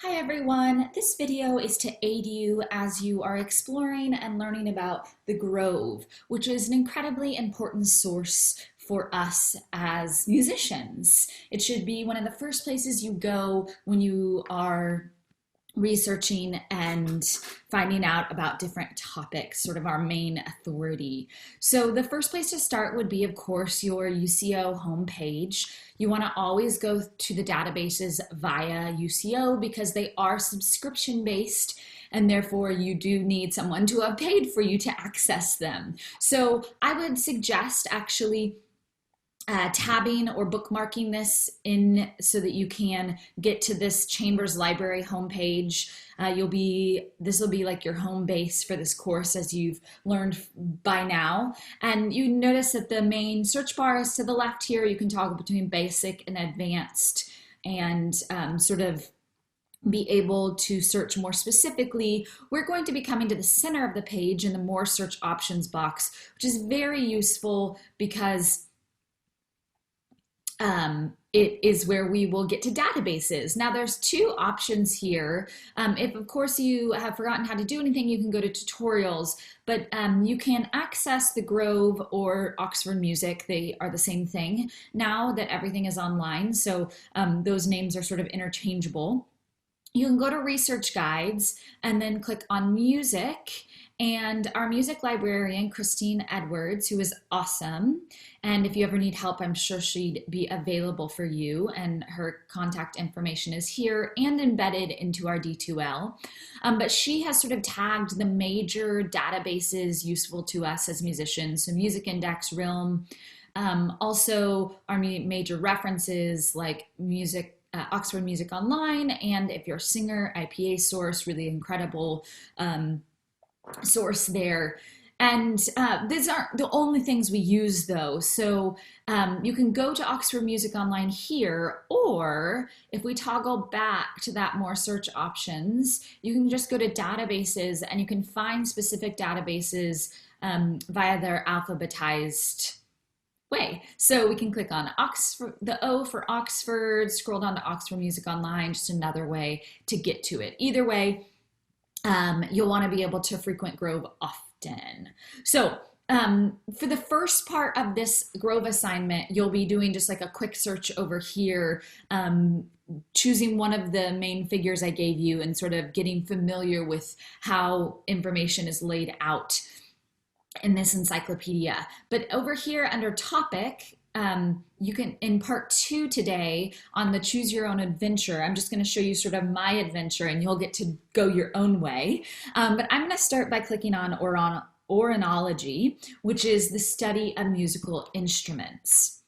Hi everyone, this video is to aid you as you are exploring and learning about the Grove, which is an incredibly important source for us as musicians. It should be one of the first places you go when you are researching and finding out about different topics, sort of our main authority. So the first place to start would be, of course, your UCO homepage. You want to always go to the databases via UCO because they are subscription based and therefore you do need someone to have paid for you to access them. So I would suggest actually tabbing or bookmarking this in so that you can get to this Chambers Library homepage. This will be like your home base for this course, as you've learned by now. And you notice that the main search bar is to the left here. You can toggle between basic and advanced and sort of be able to search more specifically. We're going to be coming to the center of the page in the more search options box, which is very useful because it is where we will get to databases. Now there's two options here. If of course you have forgotten how to do anything, you can go to tutorials, but you can access the Grove or Oxford Music. They are the same thing now that everything is online. So those names are sort of interchangeable. You can go to research guides and then click on music, and our music librarian, Christine Edwards, who is awesome, and if you ever need help, I'm sure she'd be available for you, and her contact information is here and embedded into our D2L. But she has sort of tagged the major databases useful to us as musicians, so Music Index, Realm, also our major references like Oxford Music Online, and if you're a singer, IPA Source, really incredible source there. And these aren't the only things we use though. So you can go to Oxford Music Online here, or if we toggle back to that more search options, you can just go to databases and you can find specific databases via their alphabetized way. So we can click on Oxford, the O for Oxford, scroll down to Oxford Music Online, just another way to get to it. Either way, you'll want to be able to frequent Grove often. So for the first part of this Grove assignment, you'll be doing just like a quick search over here, choosing one of the main figures I gave you and sort of getting familiar with how information is laid out in this encyclopedia. But over here under topic, you can, in part 2 today on the choose your own adventure, I'm just going to show you sort of my adventure and you'll get to go your own way. But I'm going to start by clicking on Oranology, which is the study of musical instruments.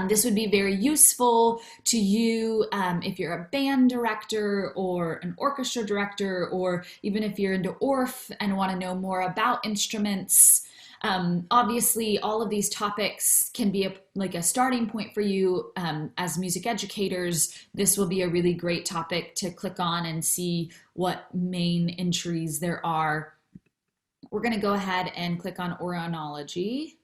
This would be very useful to you if you're a band director or an orchestra director, or even if you're into Orff and want to know more about instruments. Obviously, all of these topics can be like a starting point for you as music educators. This will be a really great topic to click on and see what main entries there are. We're going to go ahead and click on Oranology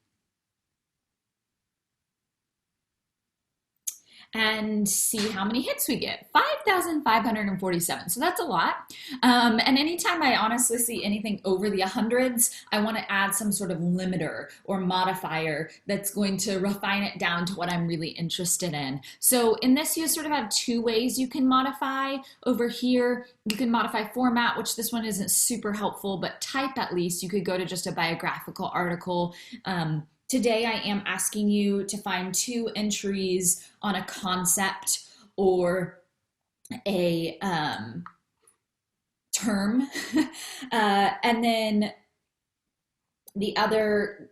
and see how many hits we get. 5,547, so that's a lot. And anytime I honestly see anything over the hundreds, I want to add some sort of limiter or modifier that's going to refine it down to what I'm really interested in. So in this, you sort of have two ways you can modify. Over here, you can modify format, which this one isn't super helpful, but type at least. You could go to just a biographical article. Today, I am asking you to find 2 entries on a concept or a term. And then the other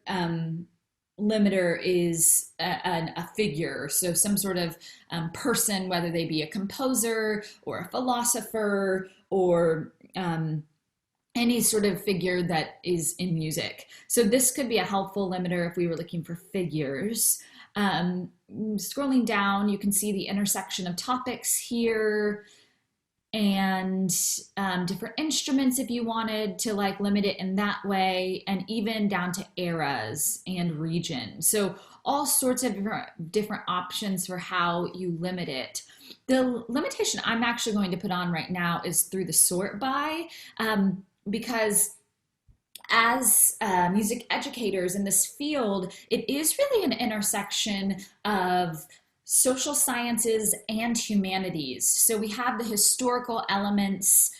limiter is a figure, so some sort of person, whether they be a composer or a philosopher or any sort of figure that is in music. So this could be a helpful limiter if we were looking for figures. Scrolling down, you can see the intersection of topics here. and different instruments if you wanted to like limit it in that way, and even down to eras and region. So all sorts of different options for how you limit it. The limitation I'm actually going to put on right now is through the sort by, because as music educators in this field, it is really an intersection of social sciences and humanities. So we have the historical elements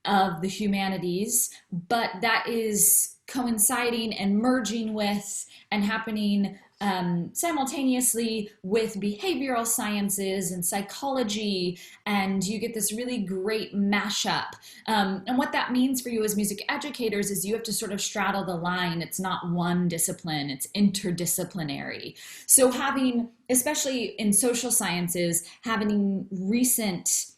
of the humanities, but that is coinciding and merging with and happening simultaneously with behavioral sciences and psychology, and you get this really great mashup. And what that means for you as music educators is you have to sort of straddle the line. It's not one discipline, it's interdisciplinary. So having, especially in social sciences, having recent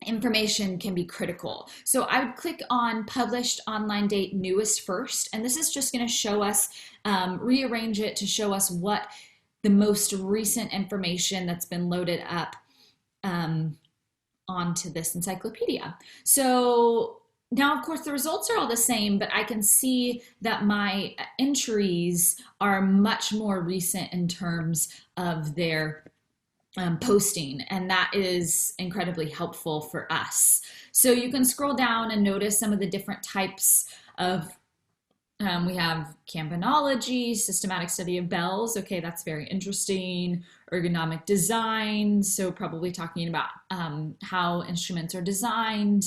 information can be critical. So I would click on published online date newest first, and this is just going to show us, rearrange it to show us what the most recent information that's been loaded up onto this encyclopedia. So now, of course, the results are all the same, but I can see that my entries are much more recent in terms of their posting, and that is incredibly helpful for us. So you can scroll down and notice some of the different types of, we have campanology, systematic study of bells. Okay, that's very interesting. Ergonomic design, so probably talking about how instruments are designed.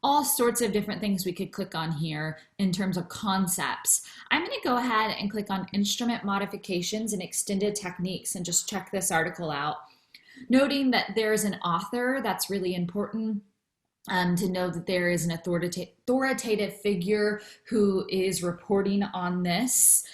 All sorts of different things we could click on here in terms of concepts. I'm going to go ahead and click on instrument modifications and extended techniques and just check this article out. Noting that there is an author, that's really important, to know that there is an authoritative figure who is reporting on this.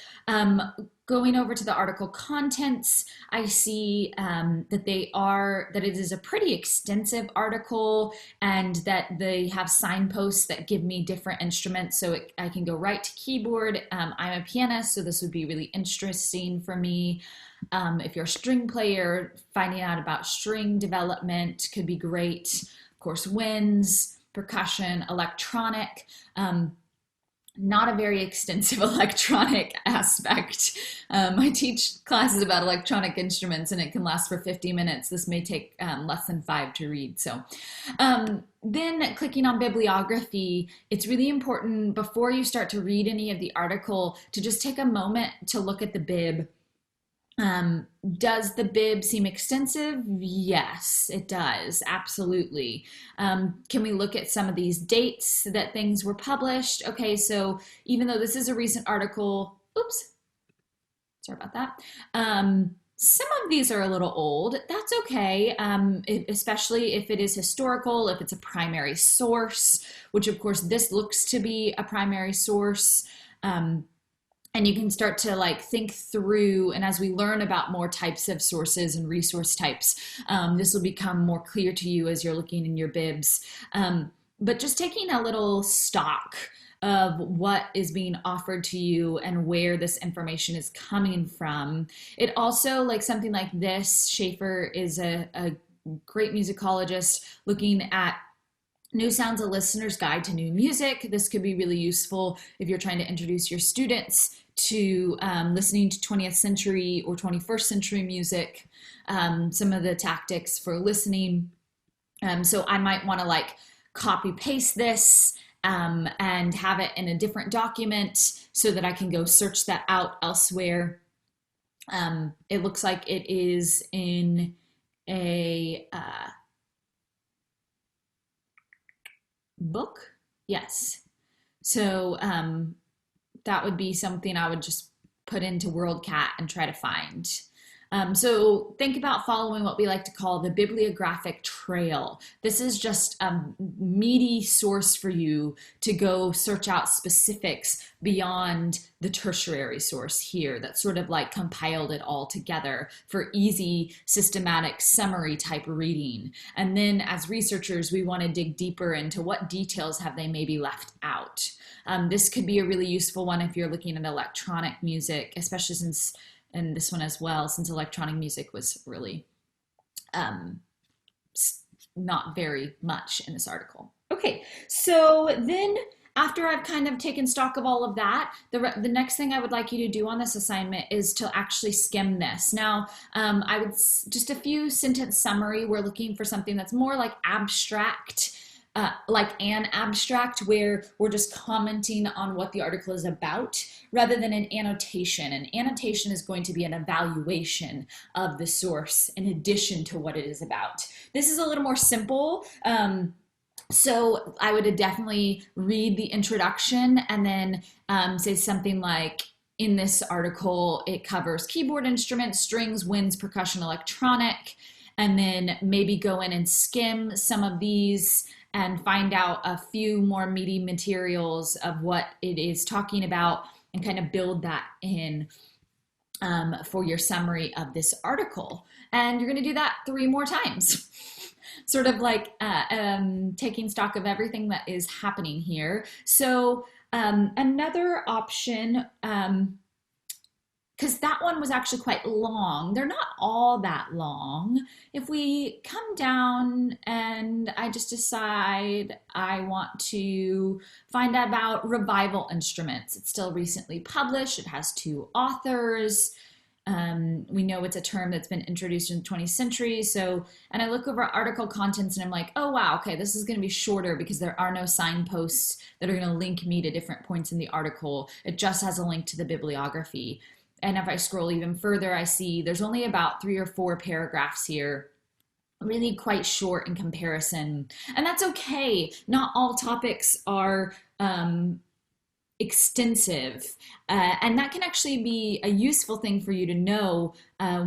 Going over to the article contents, I see that it is a pretty extensive article, and that they have signposts that give me different instruments, so I can go right to keyboard. I'm a pianist, so this would be really interesting for me. If you're a string player, finding out about string development could be great. Of course, winds, percussion, electronic. Not a very extensive electronic aspect. I teach classes about electronic instruments, and it can last for 50 minutes. This may take less than 5 to read. So then clicking on bibliography, it's really important before you start to read any of the article to just take a moment to look at the bib. Does the bib seem extensive? Yes, it does. Absolutely. Can we look at some of these dates that things were published? Okay, so even though this is a recent article, oops, sorry about that. Some of these are a little old. That's okay, especially if it is historical, if it's a primary source, which of course this looks to be a primary source. And you can start to like think through, and as we learn about more types of sources and resource types, this will become more clear to you as you're looking in your bibs. But just taking a little stock of what is being offered to you and where this information is coming from. It also, like something like this, Schaefer is a great musicologist looking at New Sounds, a Listener's Guide to New Music. This could be really useful if you're trying to introduce your students to listening to 20th century or 21st century music, some of the tactics for listening. So I might want to like copy paste this and have it in a different document so that I can go search that out elsewhere. It looks like it is in a book. Yes. So that would be something I would just put into WorldCat and try to find. So think about following what we like to call the bibliographic trail. This is just a meaty source for you to go search out specifics beyond the tertiary source here that sort of like compiled it all together for easy, systematic, summary type reading. And then as researchers, we want to dig deeper into what details have they maybe left out. This could be a really useful one if you're looking at electronic music, especially since, and this one as well, since electronic music was really not very much in this article. Okay, so then after I've kind of taken stock of all of that, the next thing I would like you to do on this assignment is to actually skim this. Now, I would just a few sentence summary. We're looking for something that's more like abstract, like an abstract, where we're just commenting on what the article is about rather than an annotation. An annotation is going to be an evaluation of the source in addition to what it is about. This is a little more simple. So I would definitely read the introduction and then say something like, in this article, it covers keyboard instruments, strings, winds, percussion, electronic, and then maybe go in and skim some of these and find out a few more meaty materials of what it is talking about and kind of build that in for your summary of this article. And you're going to do that 3 more times. Sort of like taking stock of everything that is happening here. So another option, because that one was actually quite long. They're not all that long. If we come down and I just decide I want to find out about revival instruments. It's still recently published. It has 2 authors. We know it's a term that's been introduced in the 20th century. So, and I look over article contents and I'm like, oh wow, okay, this is going to be shorter because there are no signposts that are going to link me to different points in the article. It just has a link to the bibliography. And if I scroll even further, I see there's only about 3 or 4 paragraphs here, really quite short in comparison. And that's okay. Not all topics are extensive, and that can actually be a useful thing for you to know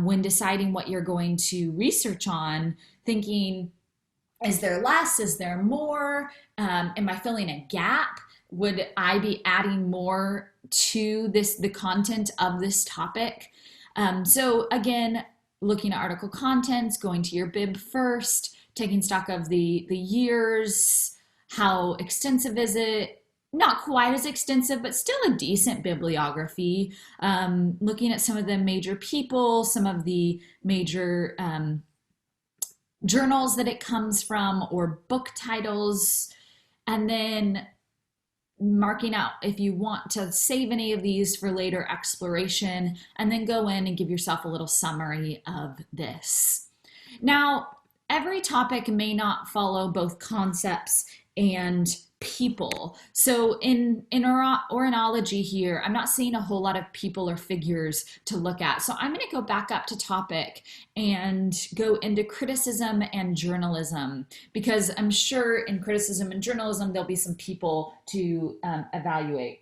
when deciding what you're going to research on, thinking, is there less, is there more, am I filling a gap, would I be adding more to the content of this topic? So again, looking at article contents, going to your bib first, taking stock of the years, how extensive is it, not quite as extensive, but still a decent bibliography. Looking at some of the major people, some of the major journals that it comes from, or book titles, and then marking out if you want to save any of these for later exploration, and then go in and give yourself a little summary of this. Now, every topic may not follow both concepts and people. So in oralology here, I'm not seeing a whole lot of people or figures to look at. So I'm going to go back up to topic and go into criticism and journalism, because I'm sure in criticism and journalism, there'll be some people to evaluate.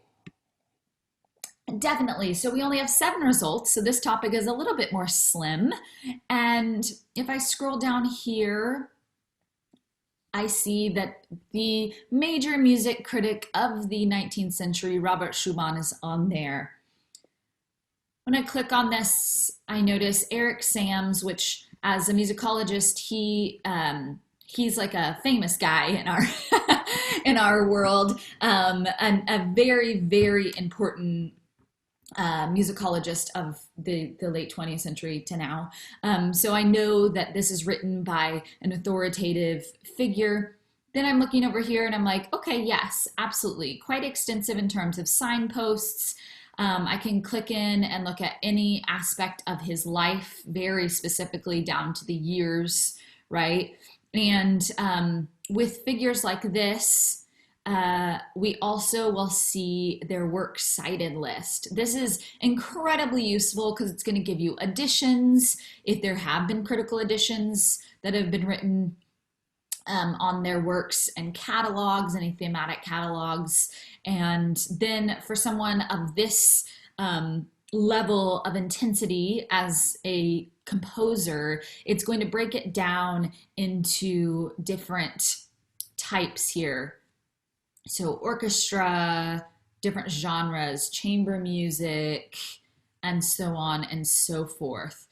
Definitely. So we only have 7 results. So this topic is a little bit more slim. And if I scroll down here, I see that the major music critic of the 19th century, Robert Schumann, is on there. When I click on this, I notice Eric Sams, which as a musicologist, he's like a famous guy in our in our world, and a very, very important musicologist of the late 20th century to now. So I know that this is written by an authoritative figure. Then I'm looking over here and I'm like, okay, yes, absolutely. Quite extensive in terms of signposts. I can click in and look at any aspect of his life, very specifically down to the years, right? And with figures like this, we also will see their works cited list. This is incredibly useful because it's going to give you editions, if there have been critical editions that have been written on their works, and catalogs, any thematic catalogs. And then for someone of this level of intensity as a composer, it's going to break it down into different types here. So orchestra, different genres, chamber music, and so on and so forth.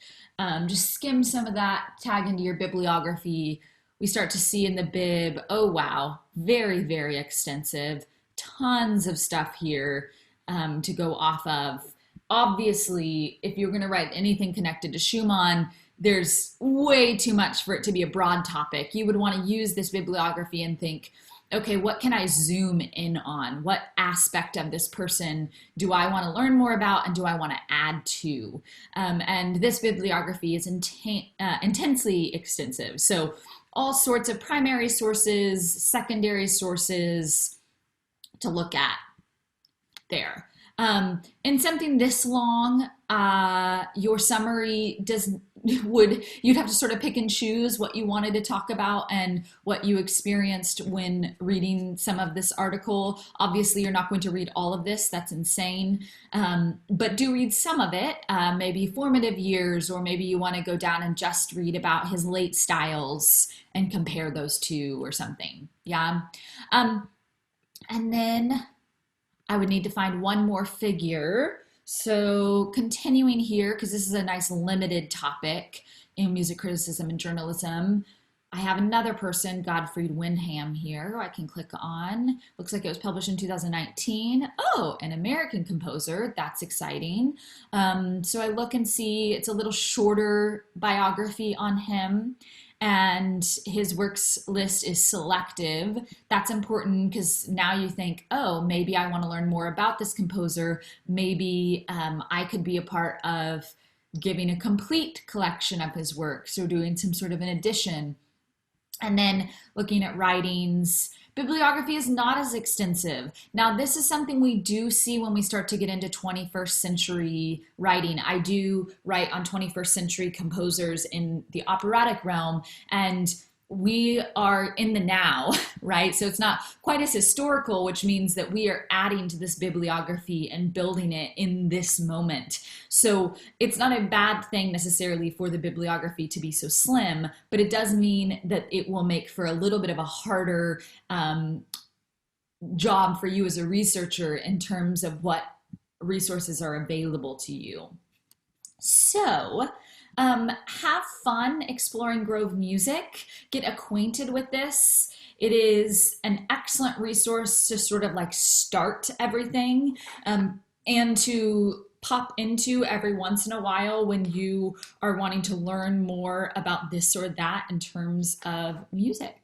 Just skim some of that, tag into your bibliography. We start to see in the bib, oh wow, very, very extensive. Tons of stuff here to go off of. Obviously, if you're going to write anything connected to Schumann, there's way too much for it to be a broad topic. You would want to use this bibliography and think, okay, what can I zoom in on? What aspect of this person do I want to learn more about and do I want to add to? And this bibliography is intensely extensive. So all sorts of primary sources, secondary sources to look at there. In something this long, your summary you'd have to sort of pick and choose what you wanted to talk about and what you experienced when reading some of this article. Obviously, you're not going to read all of this, that's insane, but do read some of it, maybe formative years, or maybe you want to go down and just read about his late styles and compare those two or something. Yeah. And then I would need to find one more figure. So continuing here, because this is a nice limited topic in music criticism and journalism, I have another person, Gottfried Wyndham here, who I can click on. Looks like it was published in 2019. Oh, an American composer. That's exciting. So I look and see, it's a little shorter biography on him, and his works list is selective. That's important because now you think, oh, maybe I want to learn more about this composer. Maybe I could be a part of giving a complete collection of his works or doing some sort of an edition. And then looking at writings, bibliography is not as extensive. Now, this is something we do see when we start to get into 21st century writing. I do write on 21st century composers in the operatic realm, and we are in the now, right? So it's not quite as historical, which means that we are adding to this bibliography and building it in this moment. So it's not a bad thing necessarily for the bibliography to be so slim, but it does mean that it will make for a little bit of a harder job for you as a researcher in terms of what resources are available to you. So have fun exploring Grove music. Get acquainted with this. It is an excellent resource to sort of like start everything, and to pop into every once in a while when you are wanting to learn more about this or that in terms of music.